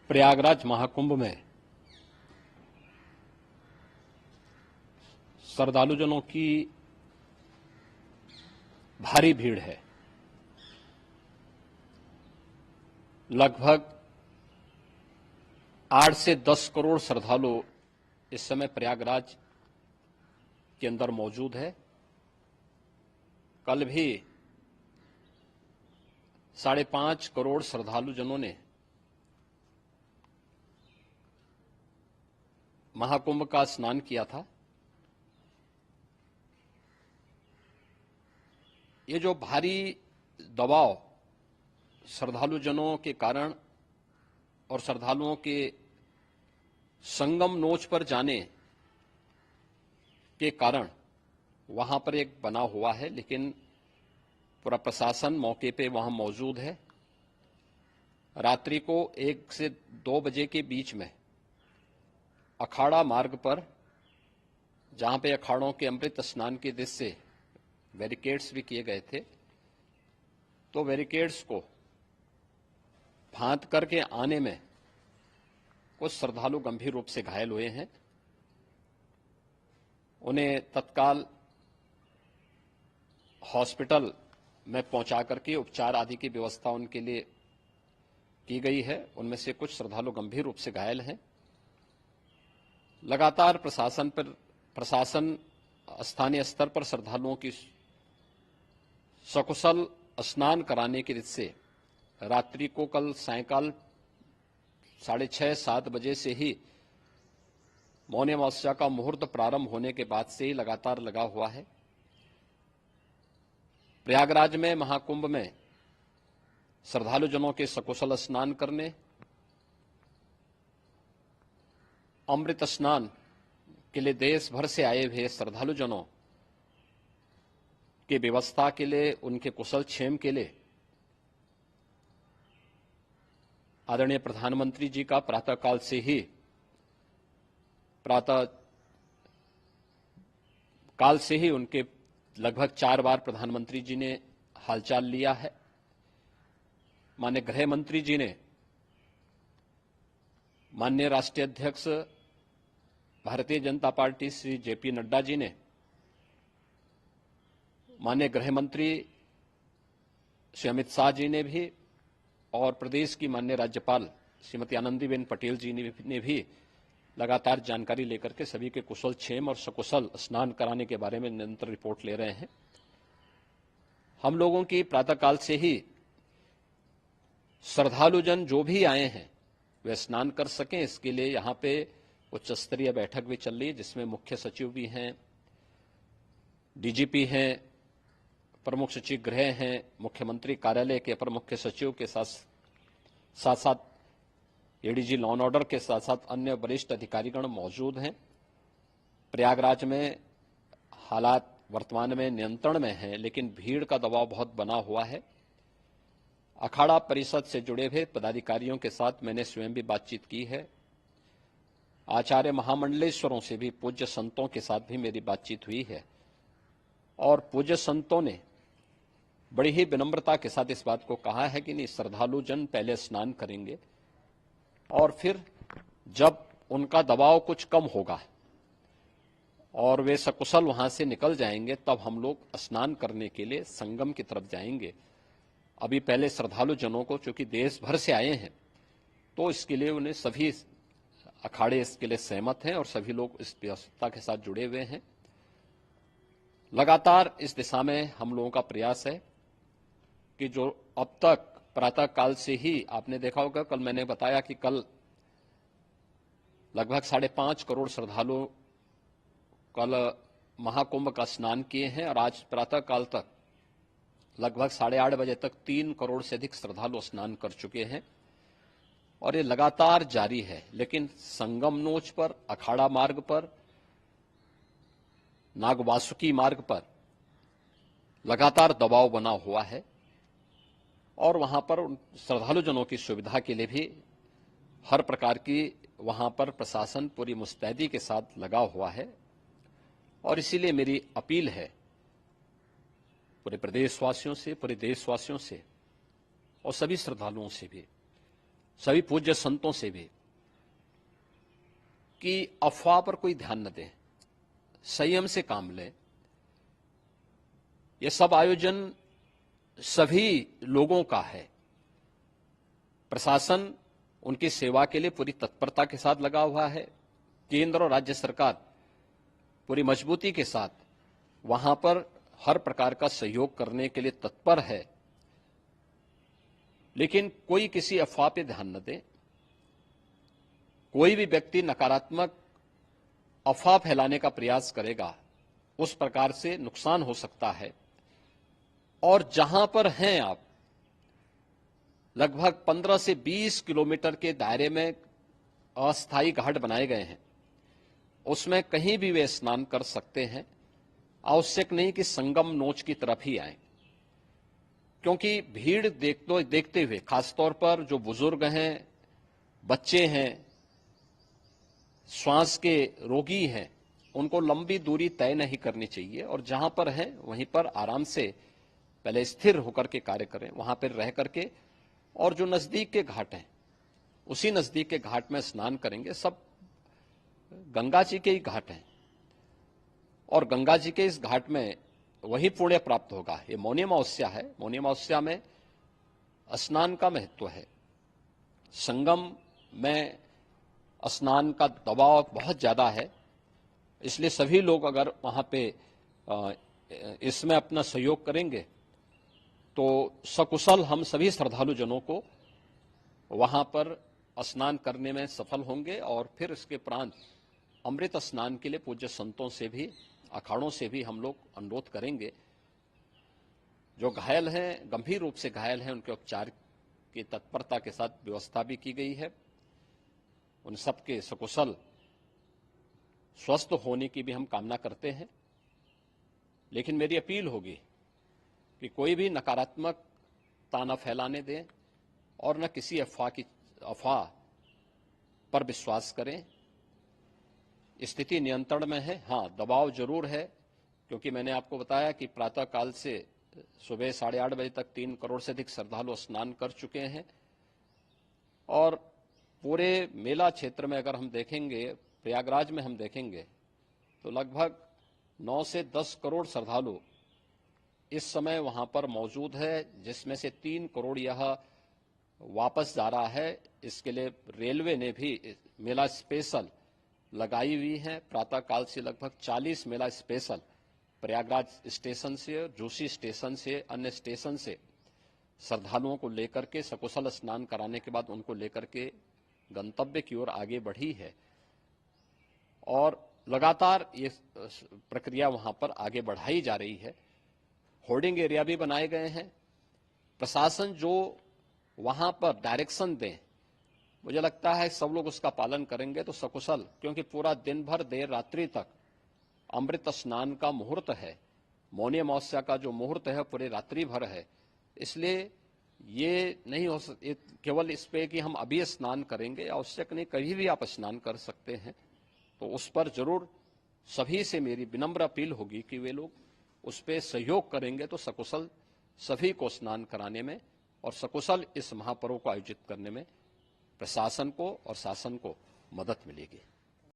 प्रयागराज महाकुंभ में श्रद्धालुजनों की भारी भीड़ है। लगभग 8 से 10 करोड़ श्रद्धालु इस समय प्रयागराज के अंदर मौजूद है। कल भी 5.5 करोड़ श्रद्धालुजनों ने महाकुंभ का स्नान किया था। ये जो भारी दबाव श्रद्धालुजनों के कारण और श्रद्धालुओं के संगम नोच पर जाने के कारण वहां पर एक बना हुआ है, लेकिन पूरा प्रशासन मौके पे वहां मौजूद है। रात्रि को 1 से 2 बजे के बीच में अखाड़ा मार्ग पर, जहां पे अखाड़ों के अमृत स्नान के दृश्य से बैरिकेड्स भी किए गए थे, तो बैरिकेड्स को फांद करके आने में कुछ श्रद्धालु गंभीर रूप से घायल हुए हैं। उन्हें तत्काल हॉस्पिटल में पहुंचा करके उपचार आदि की व्यवस्था उनके लिए की गई है। उनमें से कुछ श्रद्धालु गंभीर रूप से घायल हैं। लगातार प्रशासन स्थानीय स्तर पर श्रद्धालुओं की सकुशल स्नान कराने की रीत से रात्रि को कल सायंकाल 6:30-7 बजे से ही मौनी अमावस्या का मुहूर्त प्रारंभ होने के बाद से ही लगातार लगा हुआ है। प्रयागराज में महाकुंभ में श्रद्धालुजनों के सकुशल स्नान करने, अमृत स्नान के लिए देश भर से आए हुए श्रद्धालुजनों की व्यवस्था के लिए, उनके कुशल क्षेम के लिए आदरणीय प्रधानमंत्री जी का प्रातःकाल से ही उनके लगभग 4 बार प्रधानमंत्री जी ने हालचाल लिया है। माननीय गृह मंत्री जी ने, माननीय राष्ट्रीय अध्यक्ष भारतीय जनता पार्टी श्री जेपी नड्डा जी ने, माननीय गृह मंत्री श्री अमित शाह जी ने भी, और प्रदेश की माननीय राज्यपाल श्रीमती आनंदीबेन पटेल जी ने भी लगातार जानकारी लेकर के सभी के कुशल क्षेम और सकुशल स्नान कराने के बारे में निरंतर रिपोर्ट ले रहे हैं। हम लोगों की प्रातःकाल से ही श्रद्धालुजन जो भी आए हैं वे स्नान कर सकें, इसके लिए यहाँ पे उच्च स्तरीय बैठक भी चल रही है, जिसमें मुख्य सचिव भी हैं, डीजीपी हैं, प्रमुख सचिव गृह हैं, मुख्यमंत्री कार्यालय के अपर मुख्य सचिव के साथ साथ एडीजी लॉ एंड ऑर्डर के साथ साथ अन्य वरिष्ठ अधिकारीगण मौजूद हैं। प्रयागराज में हालात वर्तमान में नियंत्रण में हैं, लेकिन भीड़ का दबाव बहुत बना हुआ है। अखाड़ा परिषद से जुड़े हुए पदाधिकारियों के साथ मैंने स्वयं भी बातचीत की है। आचार्य महामंडलेश्वरों से भी, पूज्य संतों के साथ भी मेरी बातचीत हुई है, और पूज्य संतों ने बड़ी ही विनम्रता के साथ इस बात को कहा है कि नहीं, श्रद्धालु जन पहले स्नान करेंगे और फिर जब उनका दबाव कुछ कम होगा और वे सकुशल वहां से निकल जाएंगे, तब हम लोग स्नान करने के लिए संगम की तरफ जाएंगे। अभी पहले श्रद्धालु जनों को, चूंकि देश भर से आए हैं, तो इसके लिए उन्हें सभी अखाड़े इसके लिए सहमत हैं और सभी लोग इस व्यवस्था के साथ जुड़े हुए हैं। लगातार इस दिशा में हम लोगों का प्रयास है कि जो अब तक प्रातःकाल से ही आपने देखा होगा, कल मैंने बताया कि कल लगभग 5.5 करोड़ श्रद्धालु कल महाकुंभ का स्नान किए हैं, और आज प्रातःकाल तक लगभग 8:30 बजे तक 3 करोड़ से अधिक श्रद्धालु स्नान कर चुके हैं, और ये लगातार जारी है। लेकिन संगम नोच पर, अखाड़ा मार्ग पर, नागवासुकी मार्ग पर लगातार दबाव बना हुआ है, और वहां पर श्रद्धालुजनों की सुविधा के लिए भी हर प्रकार की वहां पर प्रशासन पूरी मुस्तैदी के साथ लगा हुआ है। और इसीलिए मेरी अपील है पूरे प्रदेशवासियों से, पूरे देशवासियों से और सभी श्रद्धालुओं से भी, सभी पूज्य संतों से भी कि अफवाह पर कोई ध्यान न दें, संयम से काम लें। ये सब आयोजन सभी लोगों का है। प्रशासन उनकी सेवा के लिए पूरी तत्परता के साथ लगा हुआ है। केंद्र और राज्य सरकार पूरी मजबूती के साथ वहां पर हर प्रकार का सहयोग करने के लिए तत्पर है। लेकिन कोई किसी अफवाह पे ध्यान न दे। कोई भी व्यक्ति नकारात्मक अफवाह फैलाने का प्रयास करेगा, उस प्रकार से नुकसान हो सकता है। और जहां पर हैं आप, लगभग 15 से 20 किलोमीटर के दायरे में अस्थायी घाट बनाए गए हैं। उसमें कहीं भी वे स्नान कर सकते हैं। आवश्यक नहीं कि संगम नोच की तरफ ही आए, क्योंकि भीड़ देखते हुए, खासतौर पर जो बुजुर्ग हैं, बच्चे हैं, श्वास के रोगी हैं, उनको लंबी दूरी तय नहीं करनी चाहिए। और जहां पर हैं वहीं पर आराम से पहले स्थिर होकर के कार्य करें, वहां पर रह करके। और जो नजदीक के घाट हैं, उसी नजदीक के घाट में स्नान करेंगे। सब गंगा जी के ही घाट हैं और गंगा जी के इस घाट में वही पुण्य प्राप्त होगा। ये मौनी अमावस्या है। मौनी अमावस्या में स्नान का महत्व है। संगम में स्नान का दबाव बहुत ज्यादा है, इसलिए सभी लोग अगर वहां पे इसमें अपना सहयोग करेंगे तो सकुशल हम सभी श्रद्धालु जनों को वहां पर स्नान करने में सफल होंगे। और फिर इसके उपरांत अमृत स्नान के लिए पूज्य संतों से भी, अखाड़ों से भी हम लोग अनुरोध करेंगे। जो घायल हैं, गंभीर रूप से घायल हैं, उनके उपचार की तत्परता के साथ व्यवस्था भी की गई है। उन सबके सकुशल स्वस्थ होने की भी हम कामना करते हैं। लेकिन मेरी अपील होगी कि कोई भी नकारात्मकता न फैलाने दें और न किसी अफवाह पर विश्वास करें। स्थिति नियंत्रण में है। हाँ, दबाव जरूर है, क्योंकि मैंने आपको बताया कि प्रातःकाल से सुबह 8:30 बजे तक 3 करोड़ से अधिक श्रद्धालु स्नान कर चुके हैं। और पूरे मेला क्षेत्र में अगर हम देखेंगे, प्रयागराज में हम देखेंगे, तो लगभग 9 से 10 करोड़ श्रद्धालु इस समय वहां पर मौजूद है, जिसमें से 3 करोड़ यह वापस जा रहा है। इसके लिए रेलवे ने भी मेला स्पेशल लगाई हुई है। प्रातःकाल से लगभग 40 मेला स्पेशल प्रयागराज स्टेशन से, जोशी स्टेशन से, अन्य स्टेशन से श्रद्धालुओं को लेकर के सकुशल स्नान कराने के बाद उनको लेकर के गंतव्य की ओर आगे बढ़ी है। और लगातार ये प्रक्रिया वहां पर आगे बढ़ाई जा रही है। होर्डिंग एरिया भी बनाए गए हैं। प्रशासन जो वहां पर डायरेक्शन दें, मुझे लगता है सब लोग उसका पालन करेंगे तो सकुशल, क्योंकि पूरा दिन भर देर रात्रि तक अमृत स्नान का मुहूर्त है। मौनी अमावस्या का जो मुहूर्त है पूरे रात्रि भर है। इसलिए ये नहीं हो केवल इस पे कि हम अभी स्नान करेंगे, आवश्यक नहीं, कभी भी आप स्नान कर सकते हैं। तो उस पर जरूर सभी से मेरी विनम्र अपील होगी कि वे लोग उस पर सहयोग करेंगे तो सकुशल सभी को स्नान कराने में और सकुशल इस महापर्व को आयोजित करने में प्रशासन को और शासन को मदद मिलेगी।